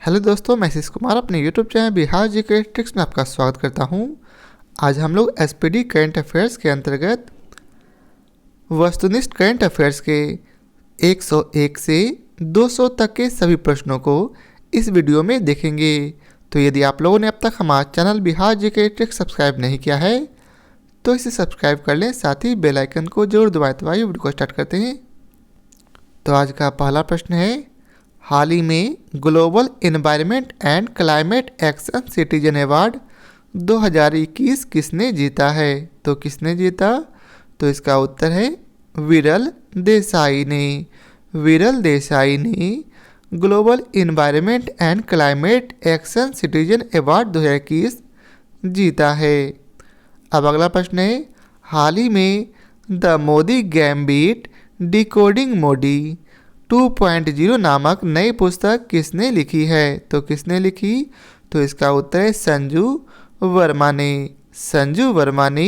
Hello दोस्तों, मैं आशीष कुमार अपने YouTube channel Bihar GK tricks में आपका स्वागत करता हूं। आज हम लोग एसपीडी करंट अफेयर्स के अंतर्गत वस्तुनिष्ठ करंट अफेयर्स के 101 से 200 तक के सभी प्रश्नों को इस वीडियो में देखेंगे। तो यदि आप लोगों ने अब तक हमारा channel Bihar GK tricks subscribe नहीं किया है तो इसे सब्सक्राइब कर लें, साथ ही बेल आइकन को जरूर दबाएं। तो आइए वीडियो को स्टार्ट करते हैं। तो आज का पहला प्रश्न है, हाल ही में global environment and climate action citizen award 2021 किसने जीता है? तो किसने जीता? तो इसका उत्तर है विरल देसाई ने। विरल देसाई ने global environment and climate action citizen award 2021 जीता है। अब अगला प्रश्न है, हाल ही में the Modi gambit decoding Modi 2.0 नामक नई पुस्तक किसने लिखी है? तो किसने लिखी? तो इसका उत्तर है संजू वर्मा ने। संजू वर्मा ने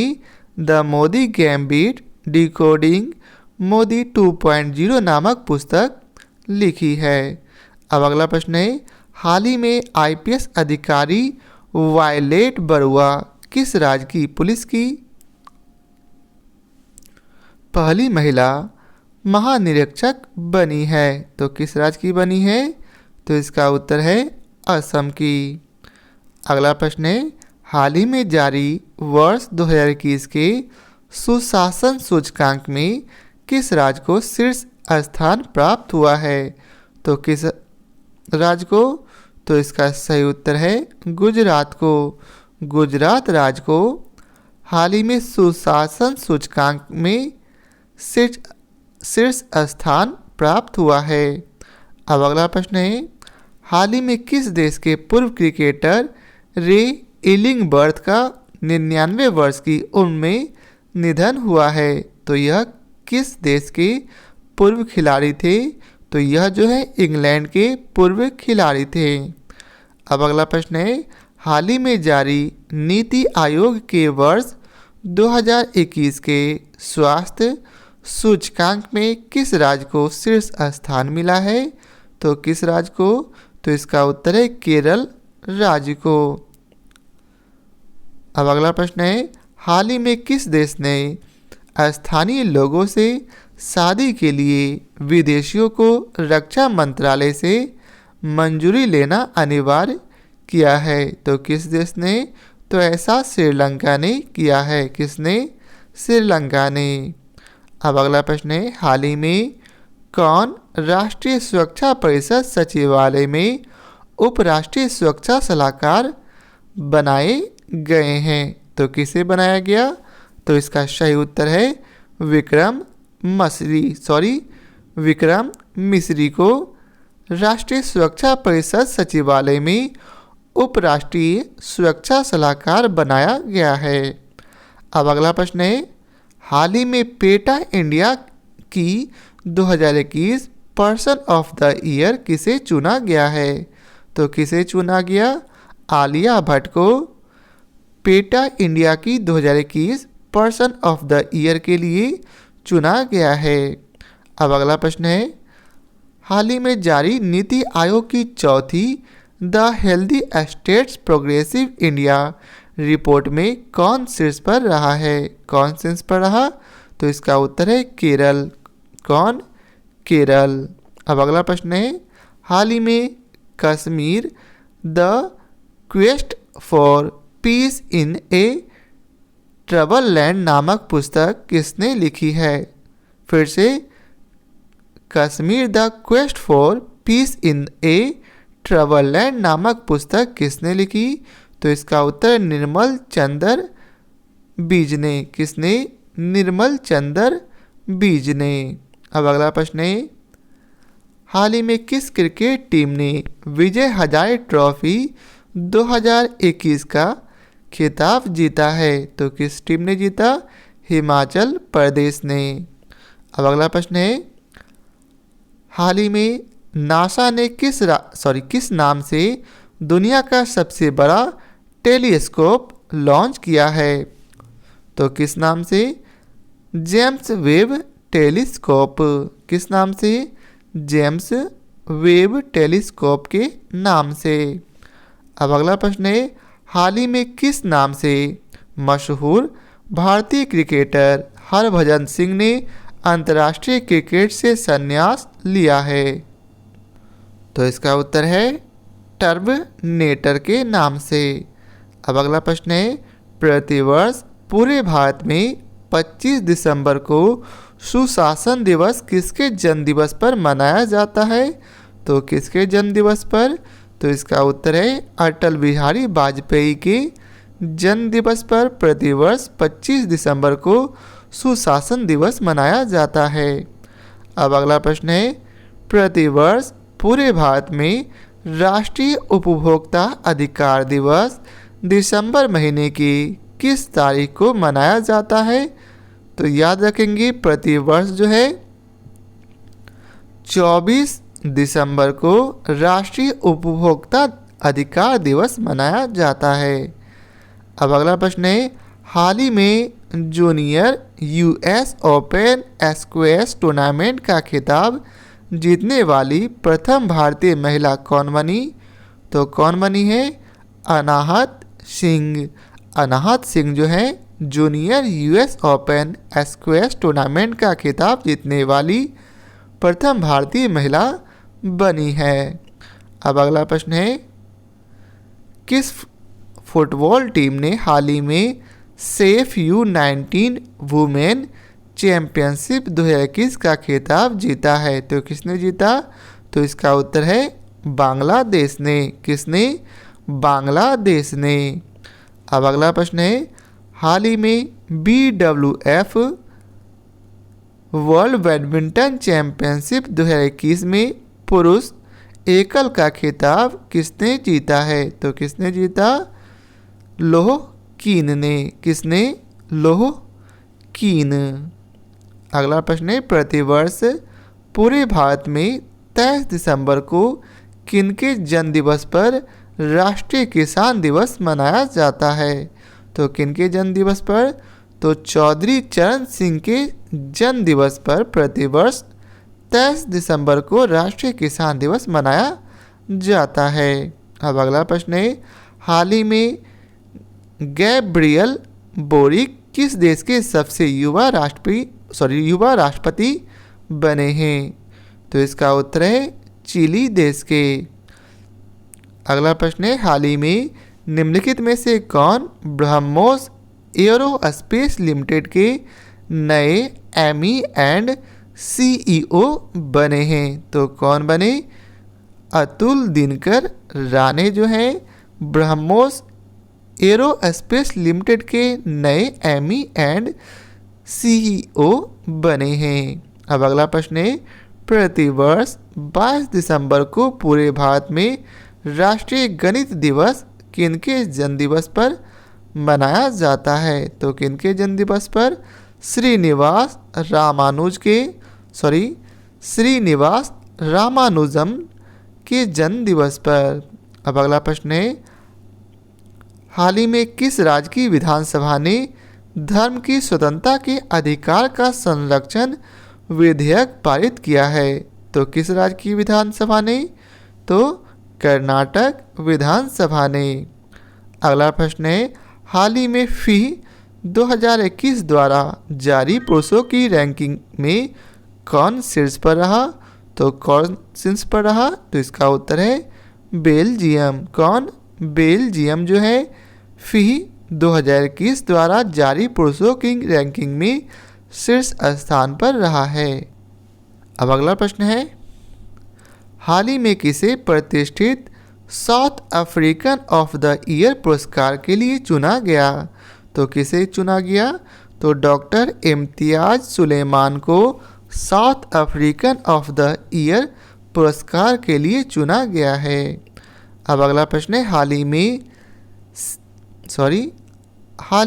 the Modi gambit decoding Modi 2.0 नामक पुस्तक लिखी है। अब अगला प्रश्न है, हाल ही में आईपीएस अधिकारी वायलेट बरुआ किस राज्य की पुलिस की पहली महिला महानिरीक्षक बनी है? तो किस राज्य की बनी है? तो इसका उत्तर है असम की। अगला प्रश्न है, हाल ही में जारी वर्ष 2021 के सुशासन सूचकांक में किस राज्य को शीर्ष स्थान प्राप्त हुआ है? तो किस राज्य को? तो इसका सही उत्तर है गुजरात को। गुजरात राज्य को हाल ही में सुशासन सूचकांक में शीर्ष स्थान प्राप्त हुआ है। अब अगला प्रश्न है, हाल ही में किस देश के पूर्व क्रिकेटर रे इलिंगबर्थ का 99 वर्ष की उम्र में निधन हुआ है? तो यह किस देश के पूर्व खिलाड़ी थे? तो यह जो है इंग्लैंड के पूर्व खिलाड़ी थे। अब अगला प्रश्न है, हाल ही में जारी नीति आयोग के वर्ष 2021 के स्वास्थ्य सूचकांक में किस राज्य को शीर्ष स्थान मिला है? तो किस राज्य को? तो इसका उत्तर है केरल राज्य को। अब अगला प्रश्न है, हाल ही में किस देश ने स्थानीय लोगों से शादी के लिए विदेशियों को रक्षा मंत्रालय से मंजूरी लेना अनिवार्य किया है? तो किस देश ने? तो ऐसा श्रीलंका ने किया है। किसने? श्रीलंका ने। अब अगला प्रश्न है, हाल ही में कौन राष्ट्रीय सुरक्षा परिषद सचिवालय में उपराष्ट्रीय सुरक्षा सलाहकार बनाए गए हैं? तो किसे बनाया गया? तो इसका सही उत्तर है विक्रम मिश्री को राष्ट्रीय सुरक्षा परिषद सचिवालय में उपराष्ट्रीय सुरक्षा सलाहकार बनाया गया है। अब अगला प्रश्न है, हाल ही में पेटा इंडिया की 2021 पर्सन ऑफ द ईयर किसे चुना गया है? तो किसे चुना गया? आलिया भट्ट को पेटा इंडिया की 2021 पर्सन ऑफ द ईयर के लिए चुना गया है। अब अगला प्रश्न है, हाल ही में जारी नीति आयोग की चौथी the healthy states progressive India report में कौन शीर्ष पर रहा है? कौन शीर्ष पर रहा? तो इसका उत्तर है केरल। कौन? केरल। अब अगला प्रश्न है, हाल ही में Kashmir the quest for piece in A trouble land नामक पुस्तक किसने लिखी है? फिर से, Kashmir the quest for piece in A trouble land नामक पुस्तक किसने लिखी? तो इसका उत्तर निर्मल चंद्र बीज ने। किसने? निर्मल चंद्र बीज ने। अब अगला प्रश्न है, हाल ही में किस क्रिकेट टीम ने विजय हजारे ट्रॉफी 2021 का खिताब जीता है? तो किस टीम ने जीता? हिमाचल प्रदेश ने। अब अगला प्रश्न है, हाल ही में नासा ने किस नाम से दुनिया का सबसे बड़ा टेलीस्कोप लॉन्च किया है? तो किस नाम से? James Webb telescope. किस नाम से? जेम्स वेब टेलीस्कोप के नाम से। अब अगला प्रश्न है, हाल ही में किस नाम से मशहूर भारतीय क्रिकेटर हरभजन सिंह ने अंतर्राष्ट्रीय क्रिकेट से संन्यास लिया है? तो इसका उत्तर है टर्बनेटर के नाम से। अब अगला प्रश्न है, प्रतिवर्ष पूरे भारत में 25 दिसंबर को सुशासन दिवस किसके जन्म दिवस पर मनाया जाता है? तो किसके जन्म दिवस पर? तो इसका उत्तर है अटल बिहारी वाजपेयी के जन्म दिवस पर प्रतिवर्ष 25 दिसंबर को सुशासन दिवस मनाया जाता है। अब अगला प्रश्न है, प्रतिवर्ष पूरे भारत में राष्ट्रीय उपभोक्ता अधिकार दिवस दिसंबर महीने की किस तारीख को मनाया जाता है? तो याद रखेंगे प्रतिवर्ष जो है 24 दिसंबर को राष्ट्रीय उपभोक्ता अधिकार दिवस मनाया जाता है। अब अगला प्रश्न है, हाल ही में junior US open squash tournament का खिताब जीतने वाली प्रथम भारतीय महिला कौन बनी? तो कौन बनी है? अनाहत सिंह। अनाहत सिंह जो है junior US open squash tournament का खिताब जीतने वाली प्रथम भारतीय महिला बनी है। अब अगला प्रश्न है, किस फुटबॉल टीम ने हाल ही में सेफ U19 वुमेन चैंपियनशिप 2021 का खिताब जीता है? तो किसने जीता? तो इसका उत्तर है बांग्लादेश ने। किसने? बांग्लादेश ने। अब अगला प्रश्न है, हाल ही में BWF वर्ल्ड बैडमिंटन चैंपियनशिप 2021 में पुरुष एकल का खिताब किसने जीता है? तो किसने जीता? लोह कीन ने। किसने? लोह कीन। अगला प्रश्न है, प्रतिवर्ष पूरे भारत में 23 दिसंबर को किनके जन्म दिवस पर राष्ट्रीय किसान दिवस मनाया जाता है? तो किनके जन्म दिवस पर? तो चौधरी चरण सिंह के जन्म दिवस पर प्रतिवर्ष 23 दिसंबर को राष्ट्रीय किसान दिवस मनाया जाता है। अब अगला प्रश्न है, हाल ही में गैब्रियल बोरिक किस देश के सबसे युवा राष्ट्रपति बने हैं? तो इसका उत्तर है चिली देश के। अगला प्रश्न है, हाल ही में निम्नलिखित में से कौन ब्रह्मोस एरोस्पेस लिमिटेड के नए एमई एंड CEO बने हैं? तो कौन बने? अतुल दिनकर राणे जो हैं ब्रह्मोस एरोस्पेस लिमिटेड के नए एमई एंड CEO बने हैं। अब अगला प्रश्न है, प्रतिवर्ष 22 दिसंबर को पूरे भारत में राष्ट्रीय गणित दिवस किनके जन्म दिवस पर मनाया जाता है? तो किनके जन्म दिवस पर? श्रीनिवास रामानुजम के जन्म दिवस पर। अब अगला प्रश्न है, हाल ही में किस राज्य की विधानसभा ने धर्म की स्वतंत्रता के अधिकार का संरक्षण विधेयक पारित किया है? तो किस राज्य की विधानसभा ने? तो कर्नाटक विधानसभा ने। अगला प्रश्न है, हाल ही में फी 2021 द्वारा जारी पुरुषों की रैंकिंग में कौन शीर्ष पर रहा? तो कौन शीर्ष पर रहा? तो इसका उत्तर है बेल्जियम। कौन? बेल्जियम जो है फी 2021 द्वारा जारी पुरुषों की रैंकिंग में शीर्ष स्थान पर रहा है। अब अगला प्रश्न है, हाल ही में किसे प्रतिष्ठित south African of the year पुरस्कार के लिए चुना गया? तो किसे चुना गया? तो डॉक्टर इम्तियाज सुलेमान को south African of the year पुरस्कार के लिए चुना गया है। अब अगला प्रश्न है, हाल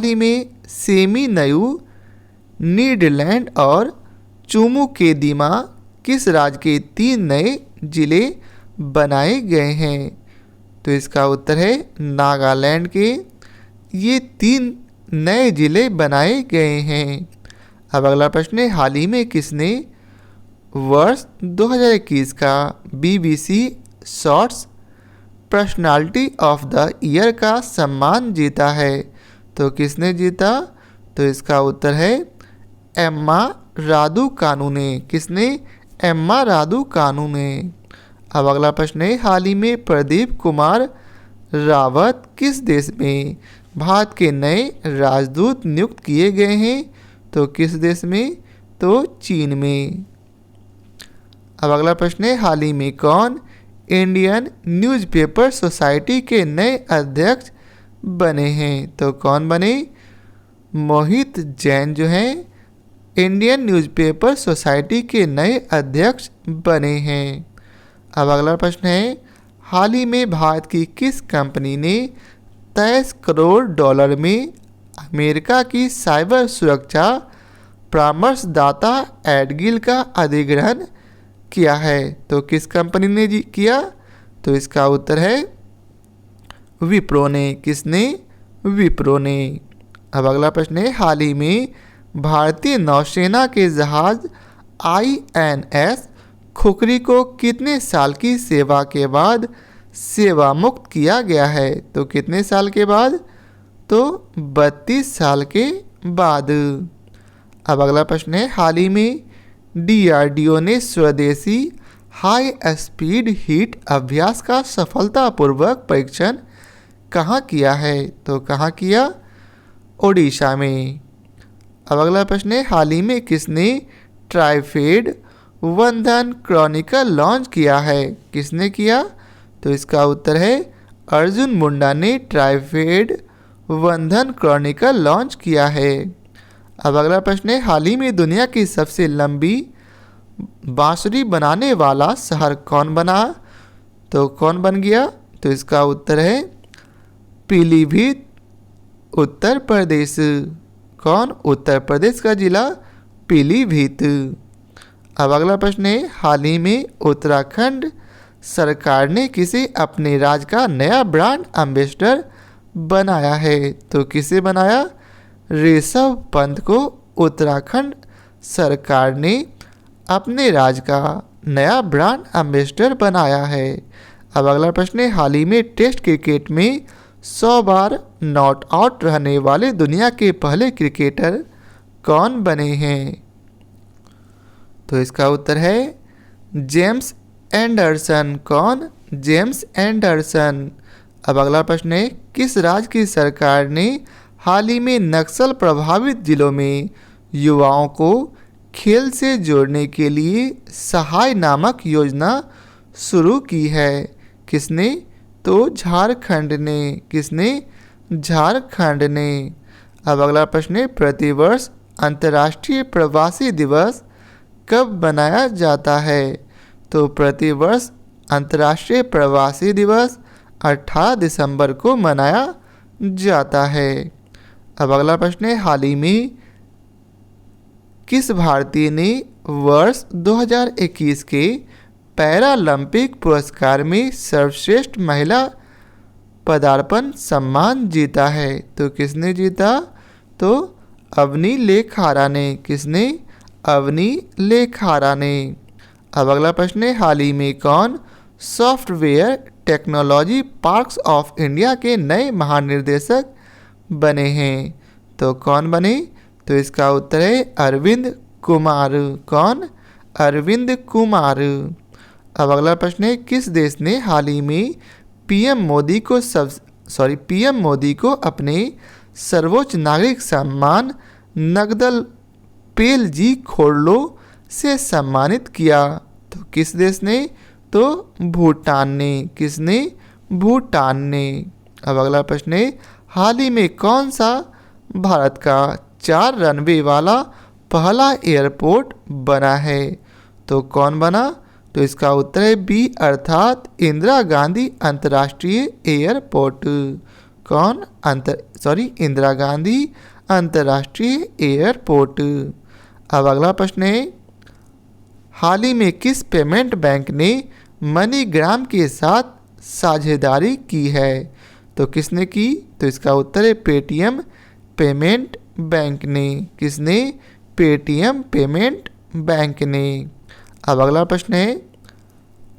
ही में सेमी नयू नीदरलैंड और चुमू के दिमा किस राज्य के 3 नए जिले बनाए गए हैं? तो इसका उत्तर है नागालैंड के। ये 3 नए जिले बनाए गए हैं। अब अगला प्रश्न है, हाल ही में किसने वर्ष 2021 का BBC shorts personality of the year का सम्मान जीता है? तो किसने जीता? तो इसका उत्तर है एम्मा रादुकानु ने। किसने? एम्मा रादुकानु ने। अब अगला प्रश्न है, हाल ही में प्रदीप कुमार रावत किस देश में भारत के नए राजदूत नियुक्त किए गए हैं? तो किस देश में? तो चीन में। अब अगला प्रश्न है, हाल ही में कौन इंडियन न्यूज़पेपर सोसाइटी के नए अध्यक्ष बने हैं? तो कौन बने? मोहित जैन जो हैं इंडियन न्यूज़पेपर सोसाइटी के नए अध्यक्ष बने हैं। अब अगला प्रश्न है, हाल ही में भारत की किस कंपनी ने 23 करोड़ डॉलर में अमेरिका की साइबर सुरक्षा परामर्शदाता एडगिल का अधिग्रहण किया है? तो किस कंपनी ने किया? तो इसका उत्तर है विप्रो ने। किसने? विप्रो ने। अब अगला प्रश्न है, हाल ही में भारतीय नौसेना के जहाज INS खुखरी को कितने साल की सेवा के बाद सेवा मुक्त किया गया है? तो कितने साल के बाद? तो 32 साल के बाद। अब अगला प्रश्न है, हाल ही में DRDO ने स्वदेशी हाई स्पीड हीट अभ्यास का सफलतापूर्वक परीक्षण कहाँ किया है? तो कहाँ किया? ओडिशा में। अब अगला प्रश्न है, हाल ही में किसने ट्राइफेड वंदन क्रॉनिकल लॉन्च किया है? किसने किया? तो इसका उत्तर है अर्जुन मुंडा ने ट्राइफेड वंदन क्रॉनिकल लॉन्च किया है। अब अगला प्रश्न है, हाल ही में दुनिया की सबसे लंबी बांसुरी बनाने वाला शहर कौन बना? तो कौन बन गया? तो इसका उत्तर है पीलीभीत, उत्तर प्रदेश। कौन? उत्तर प्रदेश का जिला पीलीभीत। अब अगला प्रश्न है, हाल ही में उत्तराखंड सरकार ने किसे अपने राज्य का नया ब्रांड एम्बेसडर बनाया है? तो किसे बनाया? ऋषभ पंत को उत्तराखंड सरकार ने अपने राज्य का नया ब्रांड एम्बेसडर बनाया है। अब अगला प्रश्न है, हाल ही में टेस्ट क्रिकेट में 100 बार नॉट आउट रहने वाले दुनिया के पहले क्रिकेटर कौन बने हैं? तो इसका उत्तर है जेम्स एंडरसन। कौन? James Anderson. अब अगला प्रश्न है, किस राज्य की सरकार ने हाल ही में नक्सल प्रभावित जिलों में युवाओं को खेल से जोड़ने के लिए सहाय नामक योजना शुरू की है? किसने? तो झारखंड ने। किसने? झारखंड ने। अब अगला प्रश्न है, प्रतिवर्ष अंतर्राष्ट्रीय प्रवासी दिवस कब मनाया जाता है? तो प्रतिवर्ष अंतर्राष्ट्रीय प्रवासी दिवस 18 दिसंबर को मनाया जाता है। अब अगला प्रश्न है, हाल ही में किस भारतीय ने वर्ष 2021 के पैरालंपिक पुरस्कार में सर्वश्रेष्ठ महिला पदार्पण सम्मान जीता है? तो किसने जीता? तो अवनी लेखारा ने। किसने? अवनी लेखारा ने। अब अगला प्रश्न है, हाल ही में कौन software technology parks of India के नए महानिदेशक बने हैं? तो कौन बने? तो इसका उत्तर है अरविंद कुमार। कौन? अरविंद कुमार। अब अगला प्रश्न है, किस देश ने हाल ही में पीएम मोदी को अपने सर्वोच्च नागरिक सम्मान नगदल पेल जी खोरलो से सम्मानित किया? तो किस देश ने? तो भूटान ने। किसने? भूटान ने। अब अगला प्रश्न है, हाल ही में कौन सा भारत का 4 रनवे वाला पहला एयरपोर्ट बना है? तो कौन बना? तो इसका उत्तर है बी अर्थात इंदिरा गांधी अंतर्राष्ट्रीय एयरपोर्ट। कौन? इंदिरा गांधी अंतर्राष्ट्रीय एयरपोर्ट। अब अगला प्रश्न है, हाल ही में किस पेमेंट बैंक ने मनीग्राम के साथ साझेदारी की है? तो किसने की? तो इसका उत्तर है पेटीएम पेमेंट बैंक ने। किसने? पेटीएम पेमेंट बैंक ने। अब अगला प्रश्न है,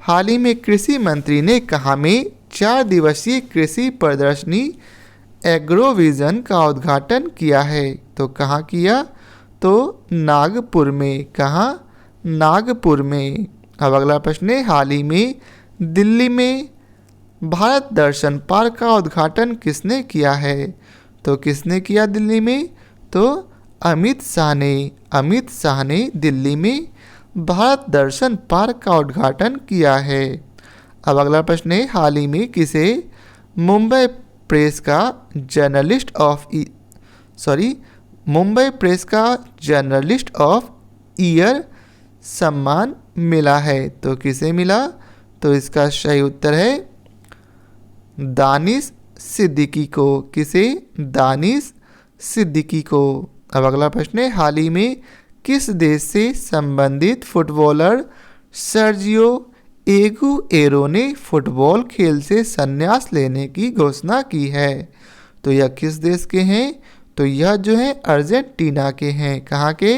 हाल ही में कृषि मंत्री ने कहाँ में 4 दिवसीय कृषि प्रदर्शनी एग्रोविजन का उद्घाटन किया है? तो कहाँ किया? तो नागपुर में। कहाँ? नागपुर में। अब अगला प्रश्न है, हाल ही में दिल्ली में भारत दर्शन पार्क का उद्घाटन किसने किया है? तो किसने किया दिल्ली में? तो अमित शाह ने। अमित शाह ने दिल्ली में भारत दर्शन पार्क का उद्घाटन किया है। अब अगला प्रश्न है, हाल ही में किसे मुंबई प्रेस का जर्नलिस्ट ऑफ ईयर सम्मान मिला है? तो किसे मिला? तो इसका सही उत्तर है दानिश सिद्दीकी को। किसे? दानिश सिद्दीकी को। अब अगला प्रश्न है, हाल ही में किस देश से संबंधित फुटबॉलर सर्जियो एगुएरो ने फुटबॉल खेल से संन्यास लेने की घोषणा की है? तो यह किस देश के हैं? तो यह जो है अर्जेंटीना के हैं। कहाँ के?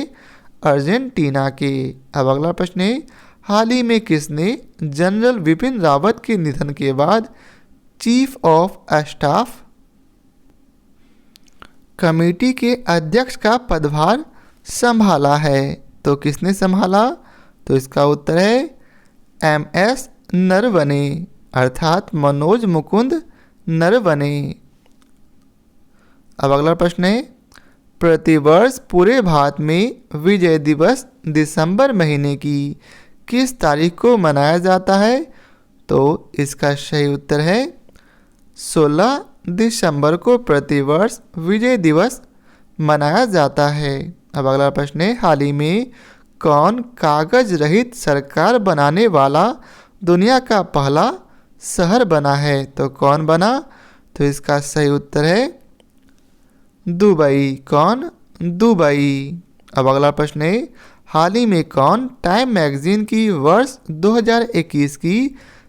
अर्जेंटीना के। अब अगला प्रश्न है, हाल ही में किसने जनरल विपिन रावत के निधन के बाद चीफ ऑफ स्टाफ कमेटी के अध्यक्ष का पदभार संभाला है? तो किसने संभाला? तो इसका उत्तर है MS नरवणे, अर्थात मनोज मुकुंद नरवणे। अब अगला प्रश्न है, प्रतिवर्ष पूरे भारत में विजय दिवस दिसंबर महीने की किस तारीख को मनाया जाता है? तो इसका सही उत्तर है 16 दिसंबर को प्रतिवर्ष विजय दिवस मनाया जाता है। अब अगला प्रश्न है, हाल ही में कौन कागज रहित सरकार बनाने वाला दुनिया का पहला शहर बना है? तो कौन बना? तो इसका सही उत्तर है दुबई। कौन? दुबई। अब अगला प्रश्न है, हाल ही में कौन टाइम मैगजीन की वर्ष 2021 की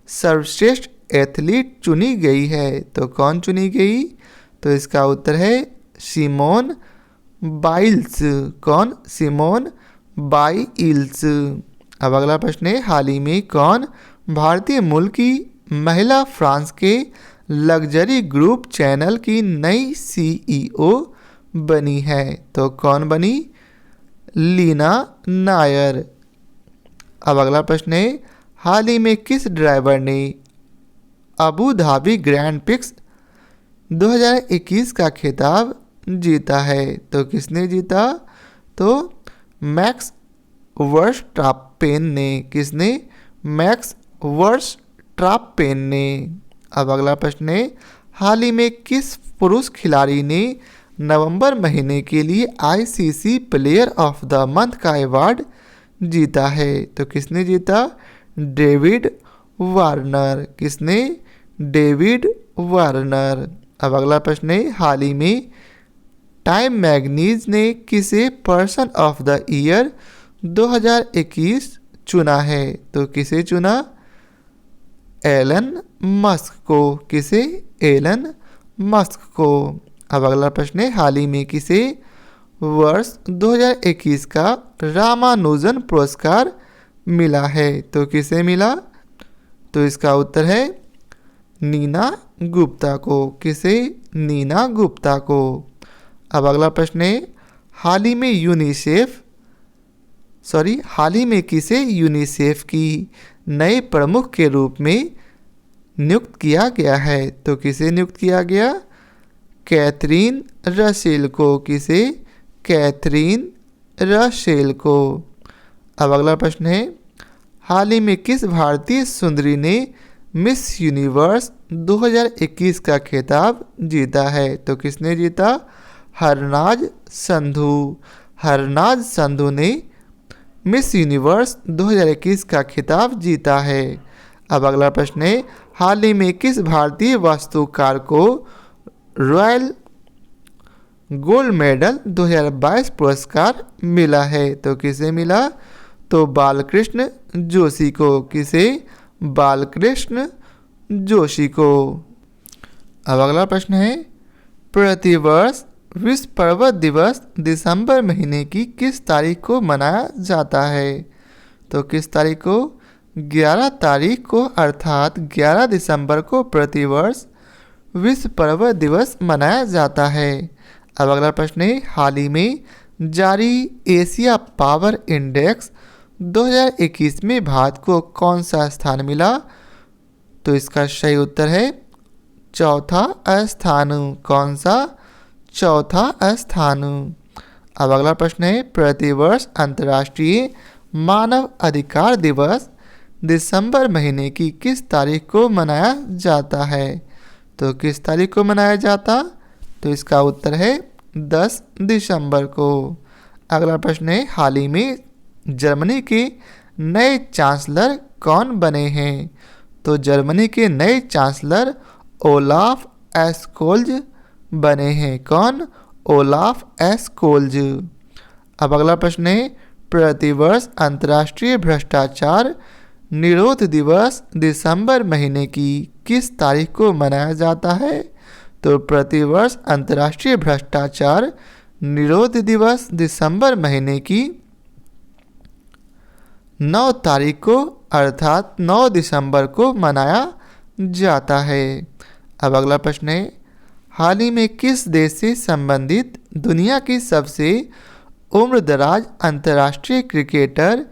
सर्वश्रेष्ठ एथलीट चुनी गई है? तो कौन चुनी गई? तो इसका उत्तर है सिमोन बाइल्स। कौन? Simone Biles. अब अगला प्रश्न है, हाल ही में कौन भारतीय मूल की महिला फ्रांस के लग्जरी ग्रुप चैनल की नई CEO बनी है? तो कौन बनी? लीना नायर। अब अगला प्रश्न है, हाल ही में किस ड्राइवर ने अबू धाबी ग्रैंड प्रिक्स 2021 का खिताब जीता है? तो किसने जीता? तो मैक्स वर्स्टापेन ने। किसने? मैक्स वर्स्टापेन ने। अब अगला प्रश्न है, हाल ही में किस पुरुष खिलाड़ी ने नवंबर महीने के लिए ICC player of the month का अवार्ड जीता है? तो किसने जीता? David Warner. किसने? David Warner. अब अगला प्रश्न है, हाल ही में टाइम मैगजीन ने किसे पर्सन ऑफ द ईयर 2021 चुना है? तो किसे चुना? एलन मस्क को। किसे? एलन मस्क को। अब अगला प्रश्न है, हाल ही में किसे वर्ष 2021 का रामानुजन पुरस्कार मिला है? तो किसे मिला? तो इसका उत्तर है नीना गुप्ता को। किसे? नीना गुप्ता को। अब अगला प्रश्न है, हाल ही में किसे यूनिसेफ की नए प्रमुख के रूप में नियुक्त किया गया है? तो किसे नियुक्त किया गया? कैथरीन रसेल को। किसे? कैथरीन रसेल को। अब अगला प्रश्न है, हाल ही में किस भारतीय सुंदरी ने मिस यूनिवर्स 2021 का खिताब जीता है? तो किसने जीता? हरनाज संधू। हरनाज संधू ने मिस यूनिवर्स 2021 का खिताब जीता है। अब अगला प्रश्न है, हाल ही में किस भारतीय वास्तुकार को रॉयल गोल्ड मेडल 2022 पुरस्कार मिला है? तो किसे मिला? तो बालकृष्ण जोशी को। किसे? बालकृष्ण जोशी को। अब अगला प्रश्न है, प्रतिवर्ष विश्व पर्वत दिवस दिसंबर महीने की किस तारीख को मनाया जाता है? तो किस तारीख को? 11 तारीख को अर्थात 11 दिसंबर को प्रतिवर्ष विश्व पर्वत दिवस मनाया जाता है। अब अगला प्रश्न है, हाल ही में जारी एशिया पावर इंडेक्स 2021 में भारत को कौन सा स्थान मिला? तो इसका सही उत्तर है चौथा स्थान। कौन सा? चौथा स्थान। अब अगला प्रश्न है, प्रतिवर्ष अंतर्राष्ट्रीय मानव अधिकार दिवस दिसंबर महीने की किस तारीख को मनाया जाता है? तो किस तारीख को मनाया जाता? तो इसका उत्तर है 10 दिसंबर को। अगला प्रश्न है, हाल ही में जर्मनी के नए चांसलर कौन बने हैं? तो जर्मनी के नए चांसलर ओलाफ एस्कोल्ज बने हैं। कौन? ओलाफ एस्कोल्ज। अब अगला प्रश्न है, प्रतिवर्ष अंतर्राष्ट्रीय भ्रष्टाचार निरोध दिवस दिसंबर महीने की किस तारीख को मनाया जाता है? तो प्रतिवर्ष अंतर्राष्ट्रीय भ्रष्टाचार निरोध दिवस दिसंबर महीने की 9 तारीख को अर्थात 9 दिसंबर को मनाया जाता है। अब अगला प्रश्न है, हाल ही में किस देश से संबंधित दुनिया की सबसे उम्रदराज अंतर्राष्ट्रीय क्रिकेटर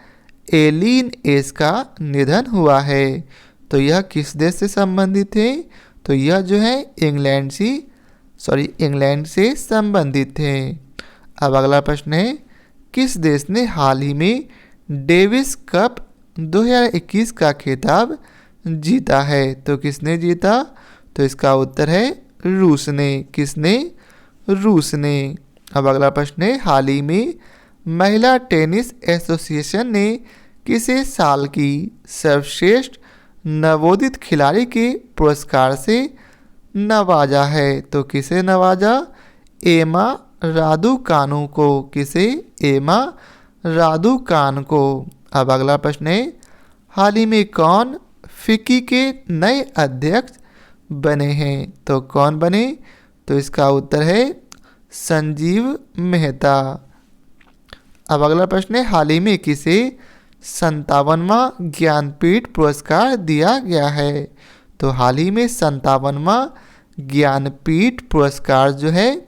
एलिन एस का निधन हुआ है? तो यह किस देश से संबंधित है? तो यह जो है इंग्लैंड से संबंधित है। अब अगला प्रश्न है, किस देश ने हाल ही में डेविस कप 2021 का खिताब जीता है? तो किसने जीता? तो इसका उत्तर है रूस ने। किसने? रूस ने। अब अगला प्रश्न है, हाल ही में महिला टेनिस एसोसिएशन ने किसे साल की सर्वश्रेष्ठ नवोदित खिलाड़ी के पुरस्कार से नवाजा है? तो किसे नवाजा? एमा रादुकानु को। किसे? एमा रादुकान को। अब अगला प्रश्न है, हाल ही में कौन फिक्की के नए अध्यक्ष बने हैं? तो कौन बने? तो इसका उत्तर है संजीव मेहता। अब अगला प्रश्न है, हाल ही में किसे 57वां ज्ञानपीठ पुरस्कार दिया गया है? तो हाल ही में 57वां ज्ञानपीठ पुरस्कार जो है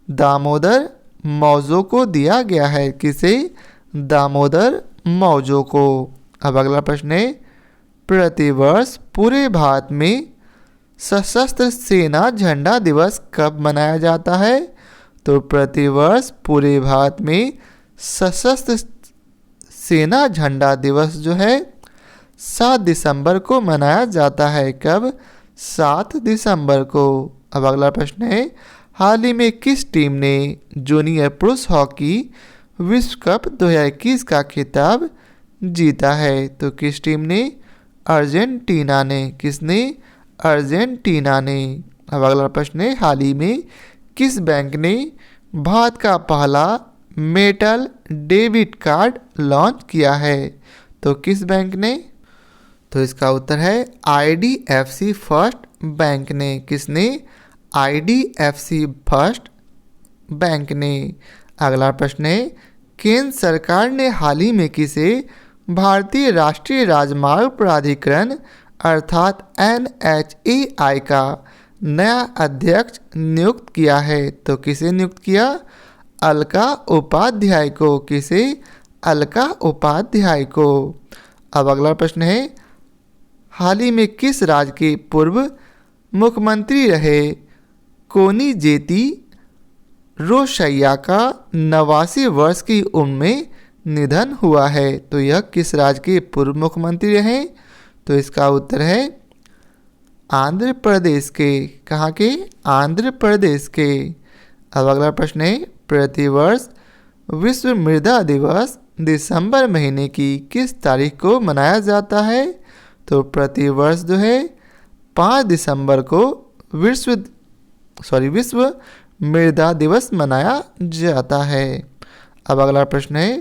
दामोदर मौजो को दिया गया है। किसे? दामोदर मौजो को। अब अगला प्रश्न है, प्रतिवर्ष पूरे भारत में सशस्त्र सेना झंडा दिवस कब मनाया जाता है? तो प्रतिवर्ष पूरे भारत में सशस्त्र सेना झंडा दिवस जो है 7 दिसंबर को मनाया जाता है। कब? 7 दिसंबर को। अब अगला प्रश्न है, हाल ही में किस टीम ने जूनियर पुरुष हॉकी विश्व कप 2021 का खिताब जीता है? तो किस टीम ने? अर्जेंटीना ने। किसने? अर्जेंटीना ने। अब अगला प्रश्न है, हाल ही में किस बैंक ने भारत का पहला मेटल डेबिट कार्ड लॉन्च किया है? तो किस बैंक ने? तो इसका उत्तर है IDFC फर्स्ट बैंक ने। किसने? IDFC फर्स्ट बैंक ने। अगला प्रश्न है, केंद्र सरकार ने हाल ही में किसे भारतीय राष्ट्रीय राजमार्ग प्राधिकरण अर्थात NHAI का नया अध्यक्ष नियुक्त किया है? तो किसे नियुक्त किया? अलका उपाध्याय को। किसे? अलका उपाध्याय को। अब अगला प्रश्न है, हाल ही में किस राज्य के पूर्व मुख्यमंत्री रहे कोनिजेती रोशैया का 89 वर्ष की उम्र में निधन हुआ है? तो यह किस राज्य के पूर्व मुख्यमंत्री रहे? तो इसका उत्तर है आंध्र प्रदेश के। कहाँ के? आंध्र प्रदेश के। अब अगला प्रश्न है, प्रतिवर्ष विश्व मृदा दिवस दिसंबर महीने की किस तारीख को मनाया जाता है? तो प्रतिवर्ष जो है 5 दिसंबर को विश्व मृदा दिवस मनाया जाता है। अब अगला प्रश्न है,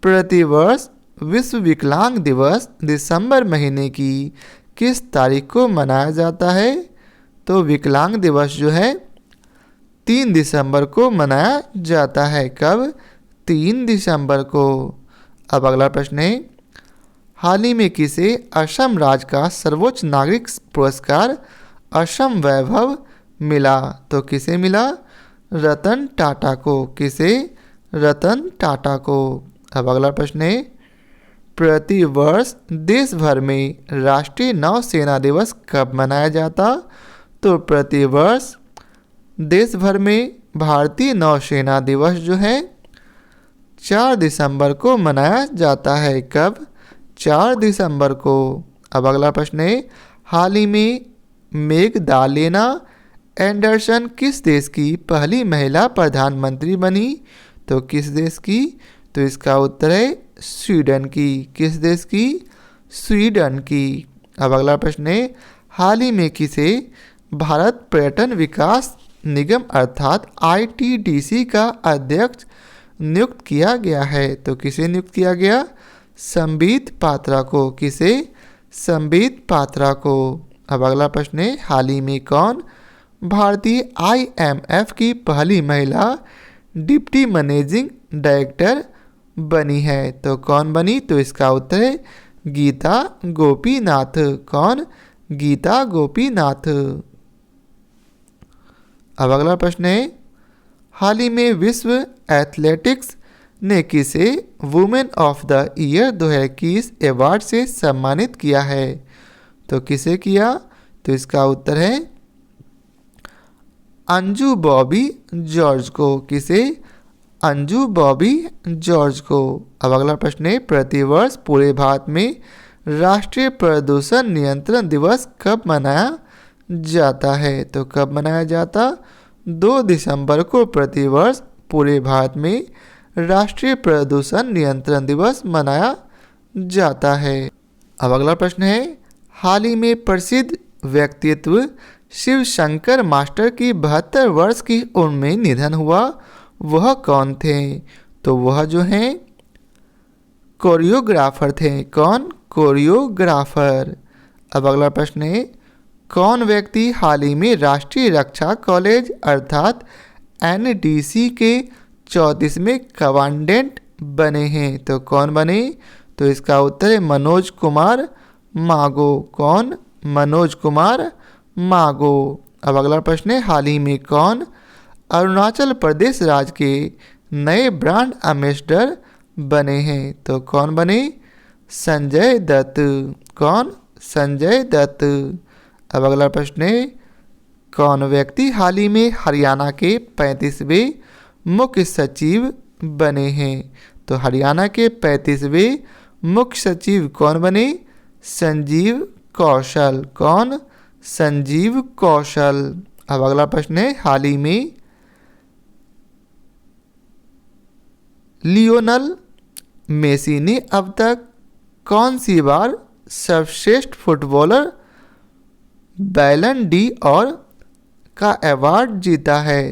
प्रतिवर्ष विश्व विकलांग दिवस दिसंबर महीने की किस तारीख को मनाया जाता है? तो विकलांग दिवस जो है 3 दिसंबर को मनाया जाता है। कब? 3 दिसंबर को। अब अगला प्रश्न है, हाल ही में किसे असम राज्य का सर्वोच्च नागरिक पुरस्कार असम वैभव मिला? तो किसे मिला? रतन टाटा को। किसे? रतन टाटा को। अब अगला प्रश्न है, प्रति वर्ष देश भर में राष्ट्रीय नौसेना दिवस कब मनाया जाता? तो प्रति वर्ष देश भर में भारतीय नौसेना दिवस जो है 4 दिसंबर को मनाया जाता है। कब? 4 दिसंबर को। अब अगला प्रश्न है, हाल ही में मेगदालेना एंडरसन किस देश की पहली महिला प्रधानमंत्री बनी? तो किस देश की? तो इसका उत्तर है स्वीडन की। किस देश की? स्वीडन की। अब अगला प्रश्न है, हाल ही में किसे भारत पर्यटन विकास निगम अर्थात ITDC का अध्यक्ष नियुक्त किया गया है? तो किसे नियुक्त किया गया? संबित पात्रा को। किसे? संबित पात्रा को। अब अगला प्रश्न है, हाल ही में कौन भारतीय IMF की पहली महिला डिप्टी मैनेजिंग डायरेक्टर बनी है? तो कौन बनी? तो इसका उत्तर है गीता गोपीनाथ। कौन? गीता गोपीनाथ। अब अगला प्रश्न है, हाल ही में विश्व एथलेटिक्स ने किसे women of the year 2021 award से सम्मानित किया है? तो किसे किया? तो इसका उत्तर है अंजू बॉबी जॉर्ज को। किसे? अंजू बॉबी जॉर्ज को। अब अगला प्रश्न है, प्रतिवर्ष पूरे भारत में राष्ट्रीय प्रदूषण नियंत्रण दिवस कब मनाया जाता है? तो कब मनाया जाता? 2 दिसंबर को प्रतिवर्ष पूरे भारत में राष्ट्रीय प्रदूषण नियंत्रण दिवस मनाया जाता है। अब अगला प्रश्न है, हाल ही में प्रसिद्ध व्यक्तित्व शिव शंकर मास्टर की 72 वर्ष की उम्र में निधन हुआ, वह कौन थे? तो वह जो हैं कोरियोग्राफर थे। कौन? कोरियोग्राफर। अब अगला प्रश्न है, कौन व्यक्ति हाल ही में राष्ट्रीय रक्षा कॉलेज अर्थात NDC के 34वें कमांडेंट बने हैं? तो कौन बने? तो इसका उत्तर है मनोज कुमार मागो। कौन? मनोज कुमार मागो। अब अगला प्रश्न है, हाल ही में कौन अरुणाचल प्रदेश राज्य के नए ब्रांड एम्बेसडर बने हैं? तो कौन बने? संजय दत्त। कौन? संजय दत्त। अब अगला प्रश्न है, कौन व्यक्ति हाल ही में हरियाणा के 35वें मुख्य सचिव बने हैं? तो हरियाणा के 35वें मुख्य सचिव कौन बने? संजीव कौशल। कौन? संजीव कौशल। अब अगला प्रश्न है, हाल ही में लियोनल मेसी ने अब तक कौन सी बार सर्वश्रेष्ठ फुटबॉलर बैलन डी और का अवार्ड जीता है?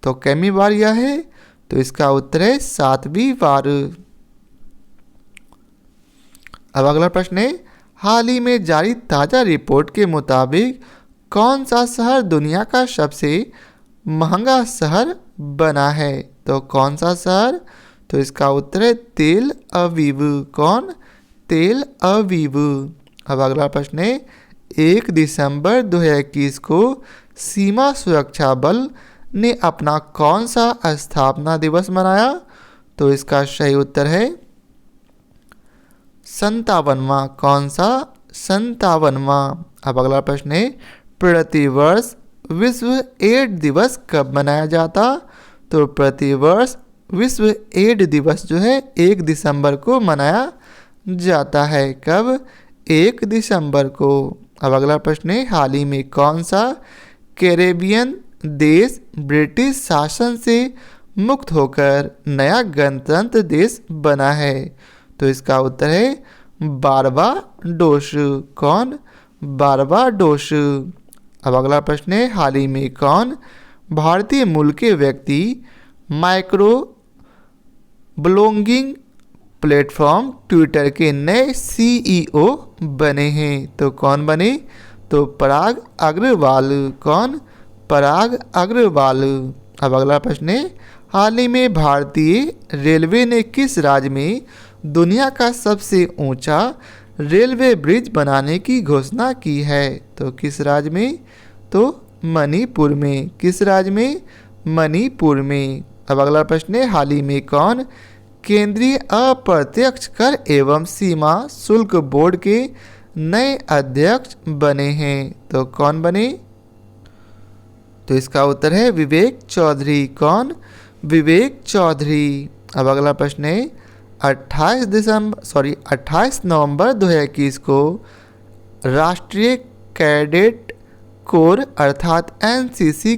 तो कितनी बार यह है? तो इसका उत्तर है 7वीं बार। अब अगला प्रश्न है, हाल ही में जारी ताज़ा रिपोर्ट के मुताबिक कौन सा शहर दुनिया का सबसे महंगा शहर बना है? तो कौन सा शहर? तो इसका उत्तर है तेल अवीव। कौन? तेल अवीव। अब अगला प्रश्न है, 1 दिसंबर 2021 को सीमा सुरक्षा बल ने अपना कौन सा स्थापना दिवस मनाया? तो इसका सही उत्तर है 57वां। कौन सा? 57वां। अब अगला प्रश्न है, प्रतिवर्ष विश्व एड्स दिवस कब मनाया जाता? तो प्रतिवर्ष विश्व एड्स दिवस जो है 1 दिसंबर को मनाया जाता है। कब? 1 दिसंबर को। अब अगला प्रश्न है, हाल ही में कौन सा कैरेबियन देश ब्रिटिश शासन से मुक्त होकर नया गणतंत्र देश बना है? तो इसका उत्तर है बारबाडोस। कौन? बारबाडोस। अब अगला प्रश्न है, हाल ही में कौन भारतीय मूल के व्यक्ति माइक्रो ब्लॉगिंग प्लेटफॉर्म ट्विटर के नए CEO बने हैं? तो कौन बने? तो पराग अग्रवाल। कौन? पराग अग्रवाल। अब अगला प्रश्न है, हाल ही में भारतीय रेलवे ने किस राज्य में दुनिया का सबसे ऊंचा रेलवे ब्रिज बनाने की घोषणा की है? तो किस राज्य में? तो मणिपुर में। किस राज्य में? मणिपुर में। अब अगला प्रश्न है, हाल ही में कौन केंद्रीय अप्रत्यक्ष कर एवं सीमा शुल्क बोर्ड के नए अध्यक्ष बने हैं? तो कौन बने? तो इसका उत्तर है विवेक चौधरी। कौन? विवेक चौधरी। अब अगला प्रश्न है, 28 नवंबर 2021 को राष्ट्रीय कैडेट कोर अर्थात एनसीसी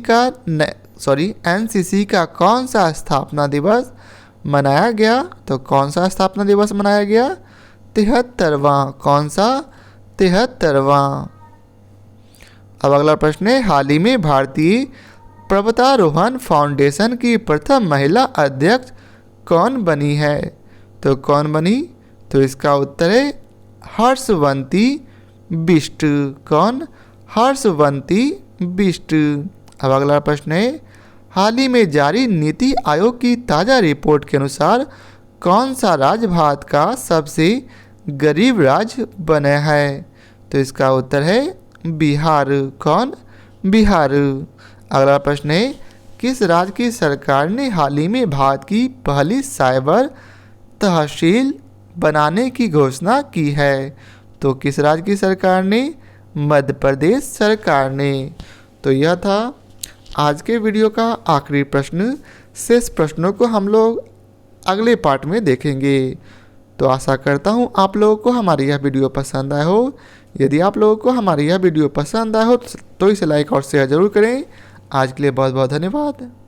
का कौन सा स्थापना दिवस मनाया गया? तो कौन सा स्थापना दिवस मनाया गया? 73वां। कौन सा? 73वां। अब अगला प्रश्न है, हाल ही में भारतीय पर्वतारोहण फाउंडेशन की प्रथम महिला अध्यक्ष कौन बनी है? तो कौन बनी? तो इसका उत्तर है हर्षवंती बिष्ट। कौन? हर्षवंती बिष्ट। अब अगला प्रश्न है, हाल ही में जारी नीति आयोग की ताज़ा रिपोर्ट के अनुसार कौन सा राज्य भारत का सबसे गरीब राज्य बना है? तो इसका उत्तर है बिहार। कौन? बिहार। अगला प्रश्न है, किस राज्य की सरकार ने हाल ही में भारत की पहली साइबर तहसील बनाने की घोषणा की है? तो किस राज्य की सरकार ने? मध्य प्रदेश सरकार ने। तो यह था आज के वीडियो का आखिरी प्रश्न। शेष प्रश्नों को हम लोग अगले पार्ट में देखेंगे। तो आशा करता हूँ आप लोगों को हमारी यह वीडियो पसंद आया हो। यदि आप लोगों को हमारी यह वीडियो पसंद आया हो तो इसे लाइक और शेयर ज़रूर करें। आज के लिए बहुत बहुत धन्यवाद।